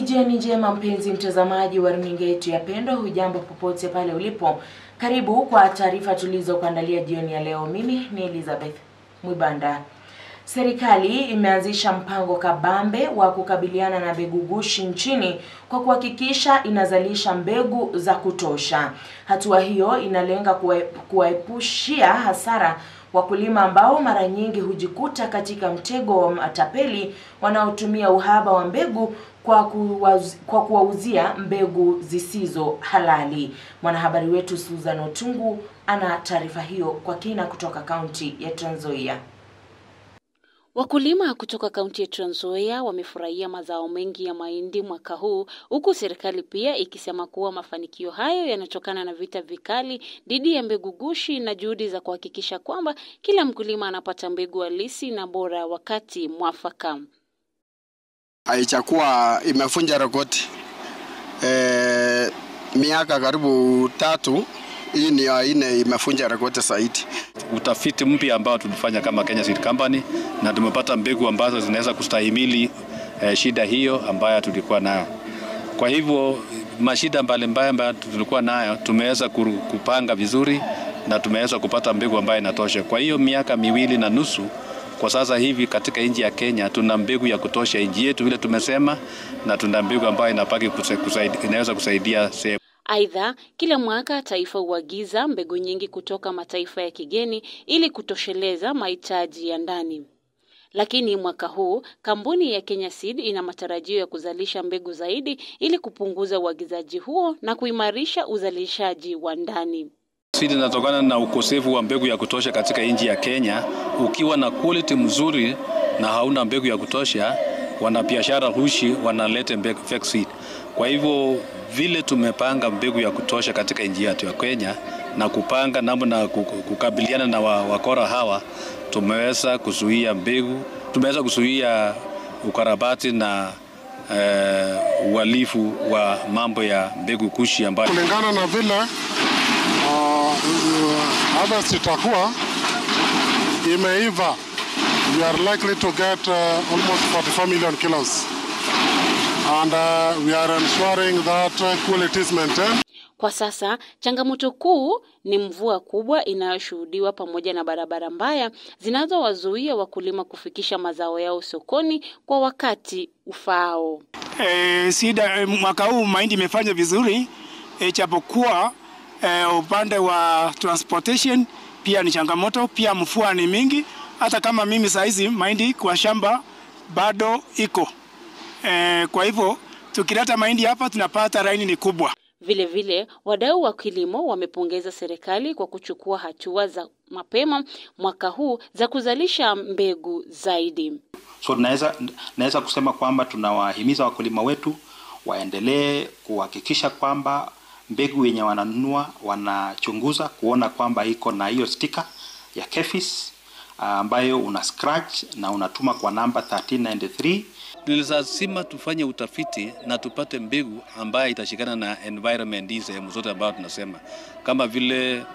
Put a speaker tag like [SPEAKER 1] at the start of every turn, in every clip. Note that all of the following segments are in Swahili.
[SPEAKER 1] Jioni njema mpenzi mtazamaji wa runinga yetu ya Pendo, hujambo popote pale ulipo. Karibu kwa taarifa tulizokuandalia jioni ya leo. Mimi ni Elizabeth Mwibanda. Serikali imeanzisha mpango kabambe wa kukabiliana na mbegu gushi nchini kwa kuhakikisha inazalisha mbegu za kutosha. Hatua hiyo inalenga kuwaepushia hasara wakulima ambao mara nyingi hujikuta katika mtego wa matapeli wanaotumia uhaba wa mbegu kwa kuwauzia mbegu zisizo halali. Mwanahabari wetu Susan Otungu ana taarifa hiyo kwa kina kutoka kaunti ya Trans Nzoia.
[SPEAKER 2] Wakulima kutoka kaunti ya Trans Nzoia wamefurahia mazao mengi ya mahindi mwaka huu, huku serikali pia ikisema kuwa mafanikio hayo yanatokana na vita vikali dhidi ya mbegu gushi na juhudi za kuhakikisha kwamba kila mkulima anapata mbegu halisi na bora wakati mwafaka.
[SPEAKER 3] Haichakuwa imefunja rekodi miaka karibu 3. Hii ni ya 4 imefunja rekodi zaidi.
[SPEAKER 4] Utafiti mpya ambao tulifanya kama Kenya Seed Company, na tumepata mbegu ambazo zinaweza kustahimili shida hiyo ambayo tulikuwa nayo. Kwa hivyo mashida mbalimbali ambayo tulikuwa nayo tumeweza kupanga vizuri na tumeweza kupata mbegu ambayo inatosha. Kwa hiyo miaka 2.5 kwa sasa hivi katika nchi ya Kenya tuna mbegu ya kutosha nchi yetu vile tumesema, na tuna mbegu ambayo inaweza kusaidia sehemu.
[SPEAKER 2] Aidha, kila mwaka taifa huagiza mbegu nyingi kutoka mataifa ya kigeni ili kutosheleza mahitaji ya ndani. Lakini mwaka huu kampuni ya Kenya Seed ina matarajio ya kuzalisha mbegu zaidi ili kupunguza uagizaji huo na kuimarisha uzalishaji wa ndani.
[SPEAKER 4] Seed inatokana na ukosefu wa mbegu ya kutosha katika nchi ya Kenya. Ukiwa na quality mzuri na hauna mbegu ya kutosha, wanabiashara hushi wanaleta mbegu fake seed. Kwa hivyo vile tumepanga mbegu ya kutosha katika nchi yetu ya Kenya na kupanga namna kukabiliana na wakora hawa, tumeweza kuzuia mbegu, tumeweza kuzuia ukarabati na uhalifu wa mambo ya mbegu kushi ambayo
[SPEAKER 5] kulingana na vile harvest itakuwa imeiva. We are likely to get almost 44 million kilos. And we are ensuring that quality is maintained.
[SPEAKER 2] Kwa sasa changamoto kuu ni mvua kubwa inayoshuhudiwa pamoja na barabara mbaya zinazowazuia wakulima kufikisha mazao yao sokoni kwa wakati ufaao.
[SPEAKER 6] Mwaka huu mahindi imefanya vizuri, japokuwa upande wa transportation pia ni changamoto, pia mvua ni mingi. Hata kama mimi saizi mahindi kwa shamba bado iko. Kwa hivyo tukileta mahindi hapa tunapata raini ni kubwa.
[SPEAKER 2] Vile vile wadau wa kilimo wamepongeza serikali kwa kuchukua hatua za mapema mwaka huu za kuzalisha mbegu zaidi.
[SPEAKER 7] So naweza kusema kwamba tunawahimiza wakulima wetu waendelee kuhakikisha kwamba mbegu yenye wananunua wanachunguza kuona kwamba iko na hiyo sticker ya KEPHIS ambayo una scratch na unatuma kwa namba 1393.
[SPEAKER 4] Ni lazima tufanye utafiti na tupate mbegu ambayo itashikana na environment hizi sehemu zote ambazo tunasema. Kama vile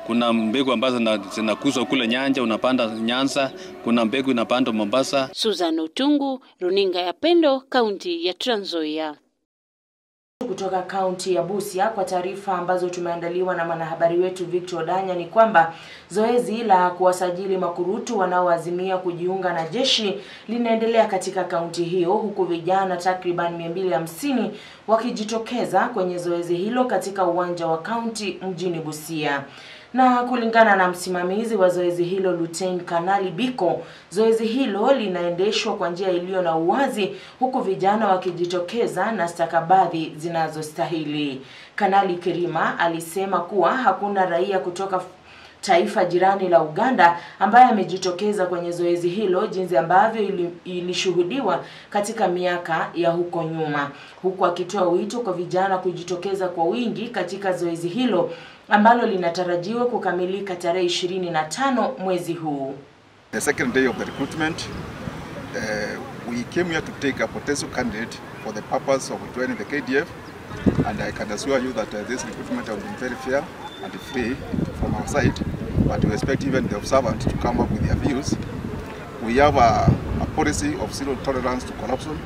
[SPEAKER 4] kuna mbegu ambazo zinakuzwa kule Nyanja, unapanda Nyanza, kuna mbegu inapandwa Mombasa.
[SPEAKER 2] Susan Otungu, runinga ya Pendo, kaunti ya Trans Nzoia.
[SPEAKER 1] Kutoka kaunti ya Busia kwa taarifa ambazo tumeandaliwa na mwanahabari wetu Victor Danya ni kwamba zoezi la kuwasajili makurutu wanaoazimia kujiunga na jeshi linaendelea katika kaunti hiyo, huku vijana takriban 250 wakijitokeza kwenye zoezi hilo katika uwanja wa kaunti mjini Busia. Na kulingana na msimamizi wa zoezi hilo Lieutenant Kanali Biko, zoezi hilo linaendeshwa kwa njia iliyo na uwazi, huku vijana wakijitokeza na stakabadhi zinazostahili. Kanali Kirima alisema kuwa hakuna raia kutoka taifa jirani la Uganda ambaye amejitokeza kwenye zoezi hilo jinsi ambavyo ilishuhudiwa katika miaka ya huko nyuma, huku akitoa wito kwa vijana kujitokeza kwa wingi katika zoezi hilo ambalo linatarajiwa kukamilika tarehe 25 mwezi huu.
[SPEAKER 8] The second day of the recruitment, we came here to take a potential candidate for the purpose of joining the KDF, and I can assure you that this recruitment has been very fair and free from our side, but we expect even the observant to come up with their views. We have a policy of zero tolerance to corruption.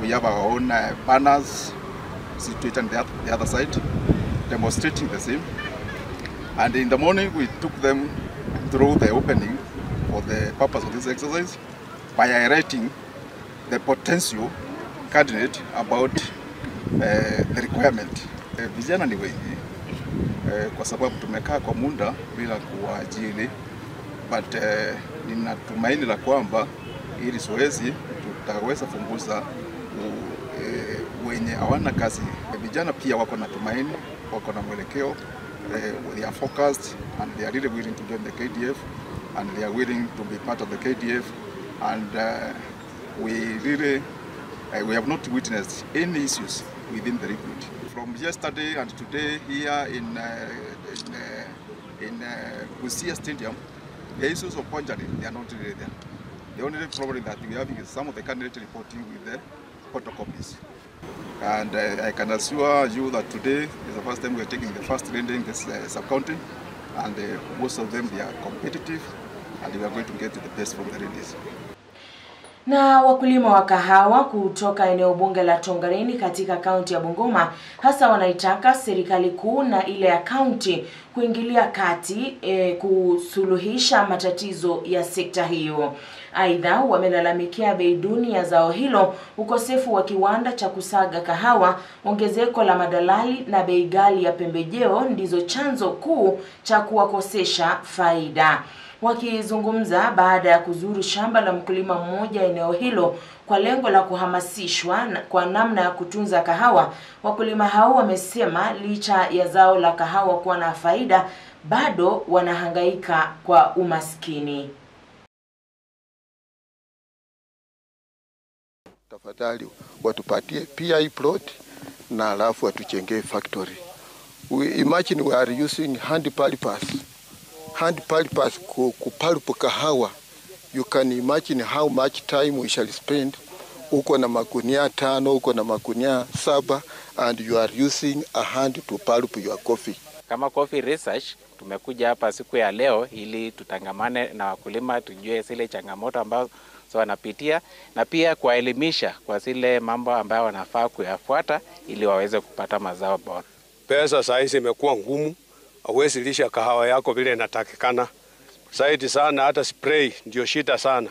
[SPEAKER 8] We have our own banners situated on the other side, demonstrating the same. And in the morning, we took them through the opening for the purpose of this exercise by highlighting the potential candidate about the requirement. Vijana ni wengi kwa sababu tumekaa kwa muda bila kuajiri, but ninatumaini la kwamba ili zoezi tutaweza funguza wenye hawana kazi. Vijana pia wako na tumaini, wako na mwelekeo, they are focused and they are really willing to join the KDF and they are willing to be part of the KDF, and we have not witnessed any issues within the recruit. From yesterday and today here in Busia Stadium, the issues of poaching, they are not really there. The only problem that we have is some of the candidates reporting with the photocopies. And I can assure you that today is the first time we are taking the first reading in this sub-county, and most of them, they are competitive, and we are going to get the best from the readings.
[SPEAKER 1] Na wakulima wa kahawa kutoka eneo bunge la Tongareni katika kaunti ya Bungoma hasa wanaitaka serikali kuu na ile ya kaunti kuingilia kati kusuluhisha matatizo ya sekta hiyo. Aidha, wamelalamikia bei duni ya zao hilo, ukosefu wa kiwanda cha kusaga kahawa, ongezeko la madalali na bei ghali ya pembejeo ndizo chanzo kuu cha kuwakosesha faida. Wakizungumza baada ya kuzuru shamba la mkulima mmoja eneo hilo kwa lengo la kuhamasishwa kwa namna ya kutunza kahawa, wakulima hao wamesema licha ya zao la kahawa kuwa na faida, bado wanahangaika kwa umaskini.
[SPEAKER 9] Tafadhali watupatie pia hii plot na alafu watuchengee factory. Imagine we are using hand pulpers kupulp kahawa. You can imagine how much time we shall spend. Uko na magunia 5, uko na magunia 7, and you are using a hand to pulp your coffee.
[SPEAKER 10] Kama Coffee Research tumekuja hapa siku ya leo ili tutangamane na wakulima, tujue zile changamoto ambazo wanapitia na pia kuwaelimisha kwa zile mambo ambayo wanafaa kuyafuata ili waweze kupata mazao bora.
[SPEAKER 11] Pesa sasa imekuwa ngumu, hauwezi lisha kahawa yako vile inatakikana. Zaidi sana hata spray ndio shida sana.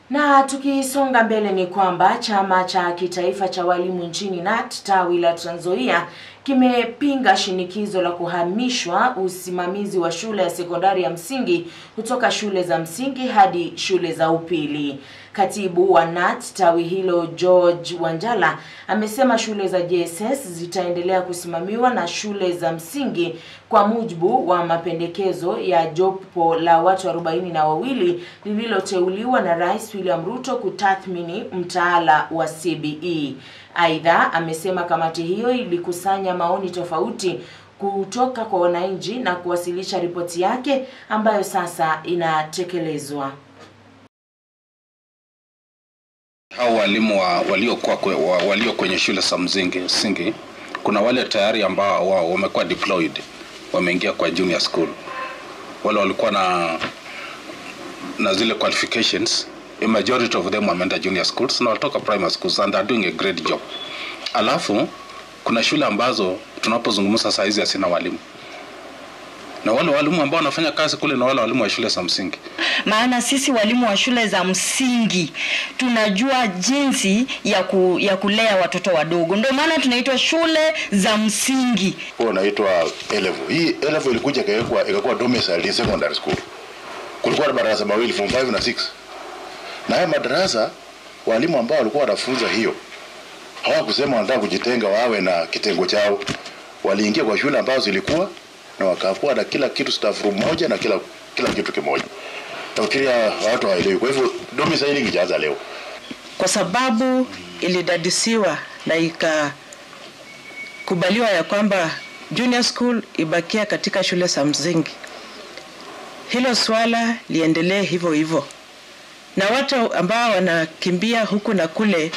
[SPEAKER 1] Na tukisonga mbele ni kwamba chama cha kitaifa cha walimu nchini KNUT tawi la Trans Nzoia kimepinga shinikizo la kuhamishwa usimamizi wa shule ya sekondari ya msingi kutoka shule za msingi hadi shule za upili. Katibu wa KNUT tawi hilo George Wanjala amesema shule za JSS zitaendelea kusimamiwa na shule za msingi kwa mujibu wa mapendekezo ya jopo la watu 42 lililoteuliwa na Rais William Ruto kutathmini mtaala wa CBE. Aidha, amesema kamati hiyo ilikusanya maoni tofauti kutoka kwa wananchi na kuwasilisha ripoti yake ambayo sasa inatekelezwa.
[SPEAKER 12] Hao walimu walio kwenye shule za msingi, kuna wale tayari ambao wamekuwa deployed, wameingia kwa junior school. Wale walikuwa na zile qualifications, a majority of them wameenda junior schools na walitoka primary schools, and are doing a great job. Alafu kuna shule ambazo tunapozungumza saa hizi hasina walimu. Na wale walimu ambao wanafanya kazi kule na wale walimu wa shule za msingi.
[SPEAKER 13] Maana sisi walimu wa shule za msingi tunajua jinsi ya kulea watoto wadogo. Ndio maana tunaitwa shule za msingi.
[SPEAKER 14] Unaitwa A-level. Hii A-level ilikuja ikakuwa domicile secondary school. Kulikuwa na madarasa mawili, form 5 na 6. Na haya madarasa walimu ambao walikuwa wanafunza hiyo hawakusema wanataka kujitenga wawe na kitengo chao. Waliingia kwa shule ambazo zilikuwa na wakakuwa na kila kitu, staff room moja na kila kitu kimoja. Nafikiria watu hawaelewi. Kwa hivyo domicile ingeanza leo.
[SPEAKER 15] Kwa sababu ilidadisiwa na ikakubaliwa ya kwamba junior school ibakia katika shule za msingi. Hilo swala liendelee hivyo hivyo. Na watu ambao wanakimbia huku na kule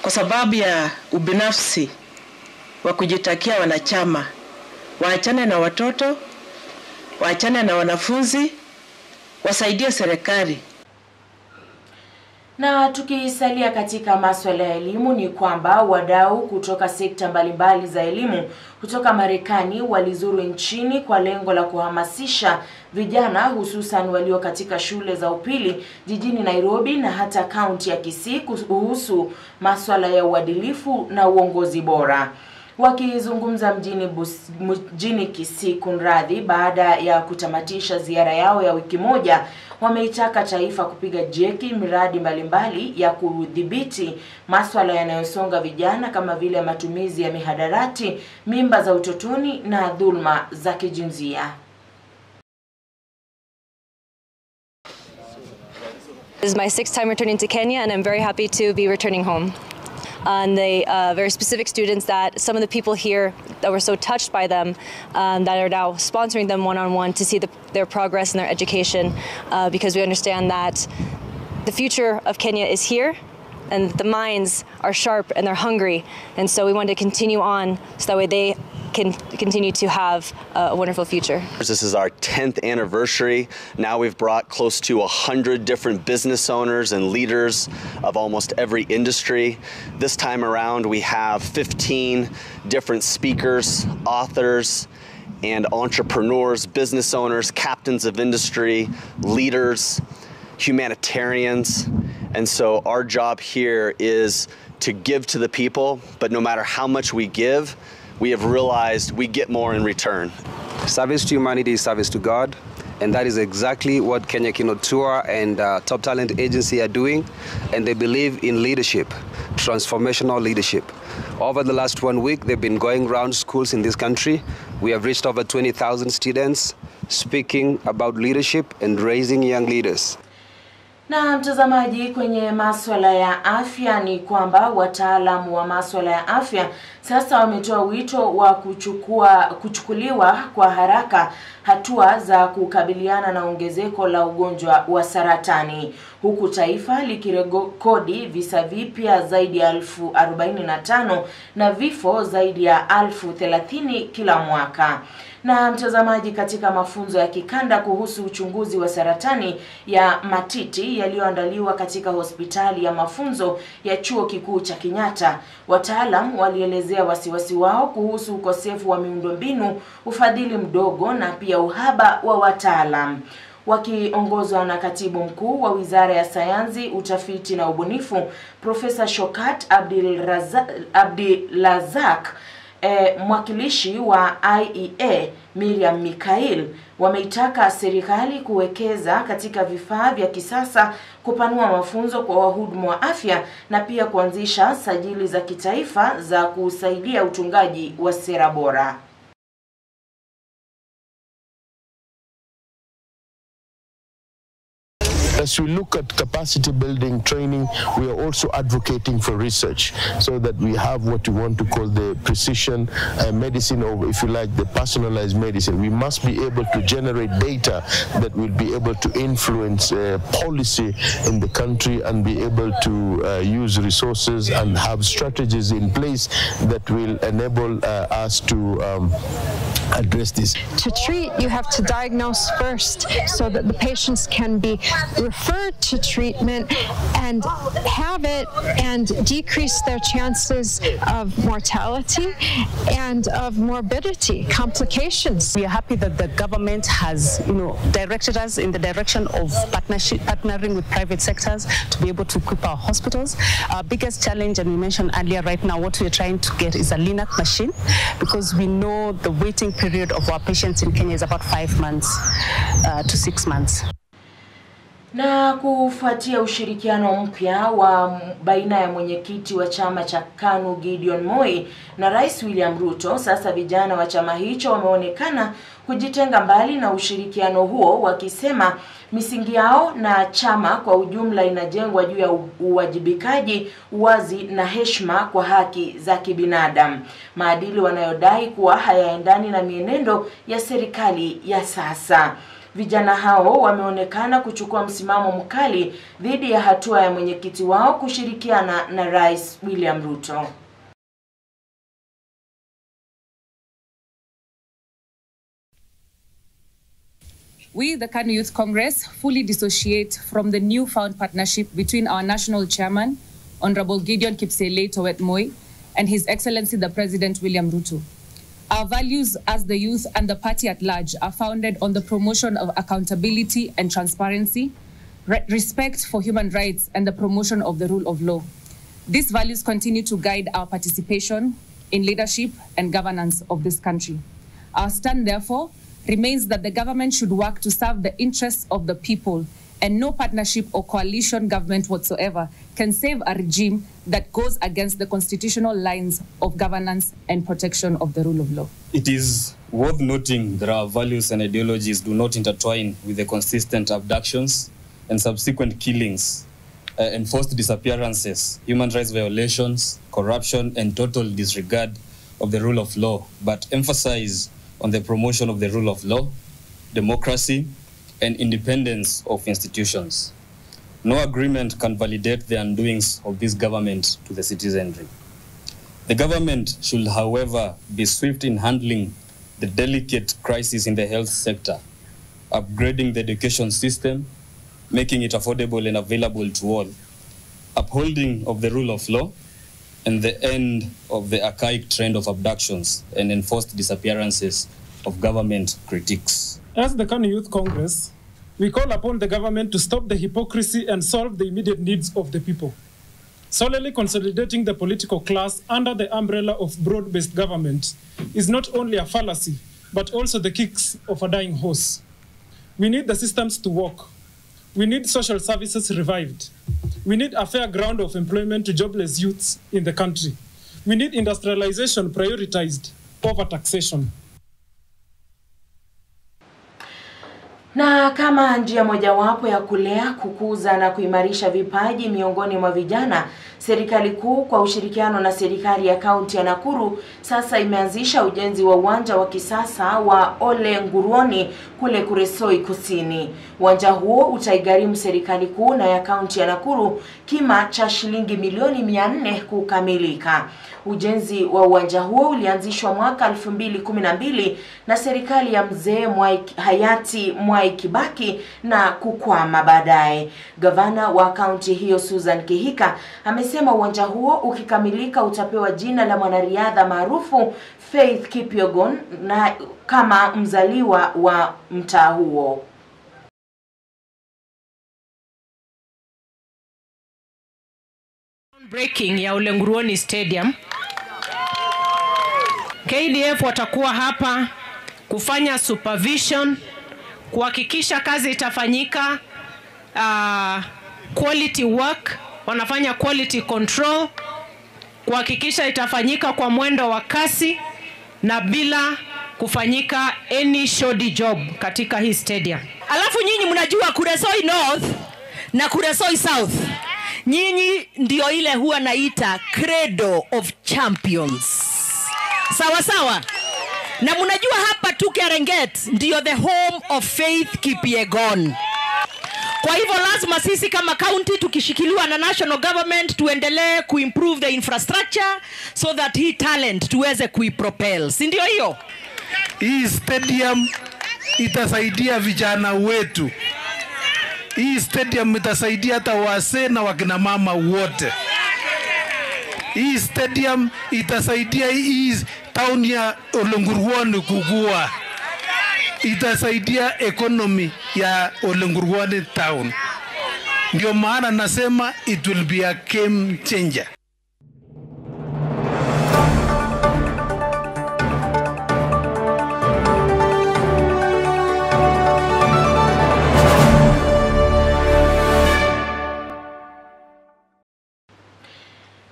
[SPEAKER 15] kwa sababu ya ubinafsi wa kujitakia wanachama, waachane na watoto, waachane na wanafunzi, wasaidie serikali.
[SPEAKER 1] Na tukisalia katika masuala ya elimu ni kwamba wadau kutoka sekta mbalimbali za elimu kutoka Marekani walizuru nchini kwa lengo la kuhamasisha vijana hususan walio katika shule za upili jijini Nairobi na hata kaunti ya Kisii kuhusu masuala ya uadilifu na uongozi bora. Wakizungumza mjini Kisii kunradhi baada ya kutamatisha ziara yao ya wiki moja, wameitaka taifa kupiga jeki miradi mbalimbali ya kudhibiti masuala yanayosonga vijana kama vile matumizi ya mihadarati, mimba za utotoni na dhulma za kijinsia.
[SPEAKER 16] This is my 6th time returning to Kenya, and I'm very happy to be returning home. And the very specific students that some of the people here that were so touched by them that are now sponsoring them one-on-one to see their progress in their education, because we understand that the future of Kenya is here and the minds are sharp and they're hungry, and so we want to continue on so that way they can continue to have a wonderful future.
[SPEAKER 17] This is our 10th anniversary. Now we've brought close to 100 different business owners and leaders of almost every industry. This time around we have 15 different speakers, authors, and entrepreneurs, business owners, captains of industry, leaders, humanitarians. And so our job here is to give to the people, but no matter how much we give, we have realized we get more in return.
[SPEAKER 18] Service to humanity is service to God, and that is exactly what Kenya Keynote Tour and Top Talent Agency are doing, and they believe in leadership, transformational leadership. Over the last 1 week, they've been going around schools in this country. We have reached over 20,000 students speaking about leadership and raising young leaders.
[SPEAKER 1] Na mtazamaji, kwenye masuala ya afya ni kwamba wataalamu wa masuala ya afya sasa wametoa wito wa kuchukuliwa kwa haraka hatua za kukabiliana na ongezeko la ugonjwa wa saratani, huku taifa likirekodi visa vipya zaidi ya 45,000 na vifo zaidi ya 30,000 kila mwaka. Na mtazamaji, katika mafunzo ya kikanda kuhusu uchunguzi wa saratani ya matiti yaliyoandaliwa katika hospitali ya mafunzo ya Chuo Kikuu cha Kenyatta, wataalam walielezea wasiwasi wao kuhusu ukosefu wa miundombinu, ufadhili mdogo na pia uhaba wa wataalam. Wakiongozwa na katibu mkuu wa Wizara ya Sayansi, Utafiti na Ubunifu, Profesa Shokat Abdilazak, mwakilishi wa IEA Miriam Mikail wameitaka serikali kuwekeza katika vifaa vya kisasa, kupanua mafunzo kwa wahudumu wa afya na pia kuanzisha sajili za kitaifa za kusaidia utungaji wa sera bora.
[SPEAKER 19] As we look at capacity building training, we are also advocating for research so that we have what we want to call the precision medicine, or if you like, the personalized medicine. We must be able to generate data that will be able to influence policy in the country and be able to use resources and have strategies in place that will enable us to address this.
[SPEAKER 20] To treat, you have to diagnose first so that the patients can be referred to treatment and have it and decrease their chances of mortality and of morbidity, complications.
[SPEAKER 21] We are happy that the government has, directed us in the direction of partnering with private sectors to be able to equip our hospitals. Our biggest challenge, and we mentioned earlier, right now what we are trying to get is a LINAC machine, because we know the waiting period of our patients in Kenya is about 5 months to 6 months.
[SPEAKER 1] Na kufuatia ushirikiano mpya wa baina ya mwenyekiti wa chama cha KANU Gideon Moi na Rais William Ruto, sasa vijana wa chama hicho wameonekana kujitenga mbali na ushirikiano huo, wakisema misingi yao na chama kwa ujumla inajengwa juu ya uwajibikaji, uwazi na heshima kwa haki za kibinadamu, maadili wanayodai kuwa hayaendani na mienendo ya serikali ya sasa. Vijana hao wameonekana kuchukua msimamo mkali dhidi ya hatua ya mwenyekiti wao kushirikiana na Rais William Ruto.
[SPEAKER 3] We, the KANU Youth Congress, fully dissociate from the newfound partnership between our national chairman, Honorable Gideon Kipsele Towet Moi, and His Excellency the President William Ruto. Our values as the youth and the party at large are founded on the promotion of accountability and transparency, respect for human rights, and the promotion of the rule of law. These values continue to guide our participation in leadership and governance of this country. Our stand, therefore, remains that the government should work to serve the interests of the people, and no partnership or coalition government whatsoever can save a regime that goes against the constitutional lines of governance and protection of the rule of law.
[SPEAKER 22] It is worth noting that our values and ideologies do not intertwine with the consistent abductions and subsequent killings, enforced disappearances, human rights violations, corruption, and total disregard of the rule of law, but emphasize on the promotion of the rule of law, democracy, and independence of institutions. No agreement can validate the undoings of this government to the citizenry. The government should, however, be swift in handling the delicate crisis in the health sector, upgrading the education system, making it affordable and available to all, upholding of the rule of law, and the end of the archaic trend of abductions and enforced disappearances of government critics.
[SPEAKER 23] As the KANU Youth Congress, we call upon the government to stop the hypocrisy and solve the immediate needs of the people. Solely consolidating the political class under the umbrella of broad-based government is not only a fallacy, but also the kicks of a dying horse. We need the systems to work. We need social services revived. We need a fair ground of employment to jobless youths in the country. We need industrialization prioritized over taxation.
[SPEAKER 1] Na kama njia mojawapo ya kulea, kukuza na kuimarisha vipaji miongoni mwa vijana, serikali kuu kwa ushirikiano na serikali ya kaunti ya Nakuru sasa imeanzisha ujenzi wa uwanja wa kisasa wa Ole Nguruoni kule Kuresoi Kusini. Uwanja huo utaigharimu serikali kuu na ya kaunti ya Nakuru kima cha shilingi milioni 400 kukamilika. Ujenzi wa uwanja huo ulianzishwa mwaka 2012 na serikali ya mzee hayati Mwai Kibaki na kukwama baadaye. Gavana wa kaunti hiyo Susan Kihika amesema uwanja huo ukikamilika utapewa jina la mwanariadha maarufu Faith Kipyegon na kama mzaliwa wa mtaa huo.
[SPEAKER 24] Breaking ya Ole Nguruoni Stadium. KDF watakuwa hapa kufanya supervision, kuhakikisha kazi itafanyika, quality work, wanafanya quality control, kuhakikisha itafanyika kwa mwendo wa kasi na bila kufanyika any shoddy job katika hii stadium.
[SPEAKER 25] Alafu nyinyi mnajua Kuresoi North na Kuresoi South, nyinyi ndio ile huwa naita Cradle of Champions. Sawa sawa. Na mnajua hapa tu Kerenget ndio the home of Faith Kipyegon. Kwa hivyo lazima sisi kama county tukishikiliwa na national government tuendelee kuimprove the infrastructure so that hii talent tuweze kuipropel. Si ndio hiyo?
[SPEAKER 26] Hii stadium itasaidia vijana wetu. Hii stadium itasaidia hata wazee na wakina mama wote. Hii stadium itasaidia hii town ya Ole Nguruoni kukua. Itasaidia economy ya Ole Nguruoni town. Ndio maana nasema it will be a game changer.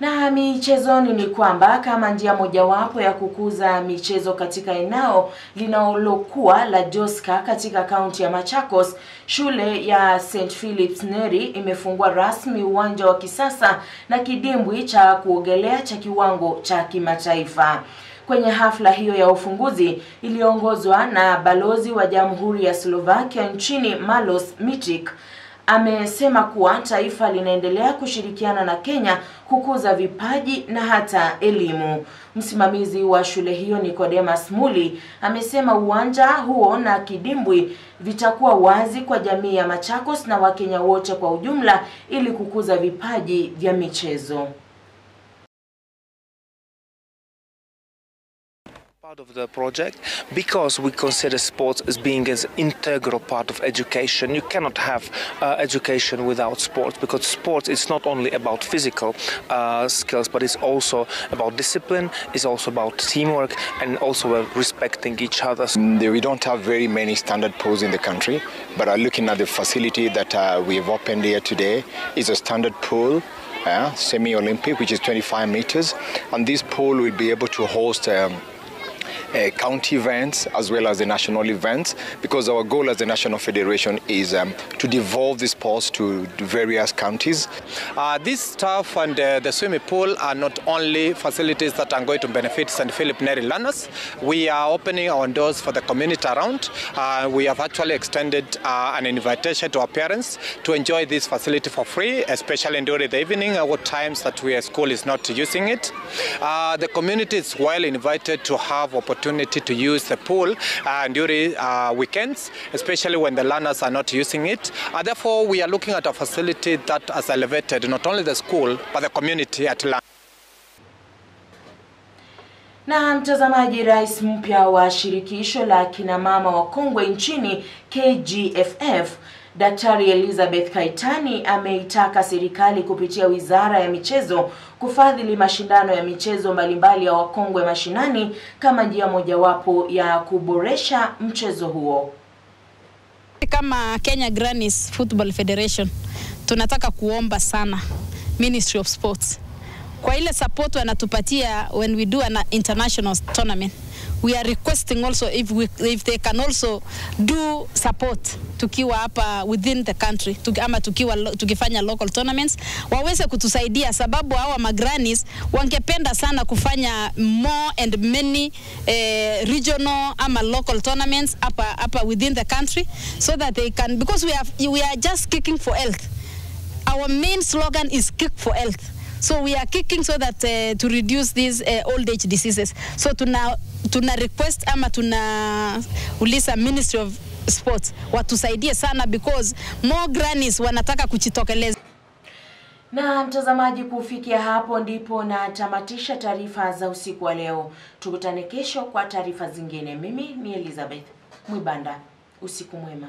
[SPEAKER 1] Na michezoni ni kwamba kama njia mojawapo ya kukuza michezo katika eneo linalokuwa la Joska katika kaunti ya Machakos, shule ya St. Philip's Neri imefungua rasmi uwanja wa kisasa na kidimbwi cha kuogelea cha kiwango cha kimataifa. Kwenye hafla hiyo ya ufunguzi iliyoongozwa na balozi wa Jamhuri ya Slovakia nchini Malos Mitic, amesema kuwa taifa linaendelea kushirikiana na Kenya kukuza vipaji na hata elimu. Msimamizi wa shule hiyo Nicodemus Muli amesema uwanja huo na kidimbwi vitakuwa wazi kwa jamii ya Machakos na Wakenya wote kwa ujumla ili kukuza vipaji vya michezo.
[SPEAKER 2] Part of the project because we consider sports as being an integral part of education. You cannot have education without sports, because sports is not only about physical skills, but it's also about discipline, it's also about teamwork, and also respecting each other.
[SPEAKER 4] We don't have very many standard pools in the country, but looking at the facility that we have opened here today is a standard pool. Semi-Olympic, which is 25 meters, and this pool will be able to host county events as well as the national events, because our goal as the National Federation is to devolve the sports to various counties.
[SPEAKER 5] This turf and the swimming pool are not only facilities that are going to benefit St. Philip Neri learners. We are opening our doors for the community around. We have actually extended an invitation to our parents to enjoy this facility for free, especially during the evening at times that school is not using it. The community is well invited to have opportunity to use the pool during weekends, especially when the learners are not using it. Therefore, we are looking at a facility that has elevated not only the school but the community at large.
[SPEAKER 1] Na mtazamaji, rais mpya wa shirikisho la kina mama wakongwe nchini KGFF, Daktari Elizabeth Kaitani ameitaka serikali kupitia Wizara ya Michezo kufadhili mashindano ya michezo mbalimbali ya wakongwe mashinani kama njia mojawapo ya kuboresha mchezo huo.
[SPEAKER 6] Kama Kenya Grannies Football Federation tunataka kuomba sana Ministry of Sports kwa ile support wanatupatia when we do an international tournament. We are requesting also if they can also do support tukiwa hapa within the country, ama tukifanya local tournaments, waweze kutusaidia, sababu hawa magrannies wangependa sana kufanya more and many regional ama local tournaments hapa within the country, so that they can, because we are just kicking for health. Our main slogan is kick for health. So we are kicking so that to reduce these old age diseases. So tuna request ama tuna uliza Ministry of Sports watusaidie sana, because more grannies wanataka kujitokeleza.
[SPEAKER 1] Na mtazamaji, kufikia hapo ndipo na tamatisha taarifa za usiku wa leo. Tukutane kesho kwa taarifa zingine. Mimi ni Elizabeth Mwibanda. Usiku mwema.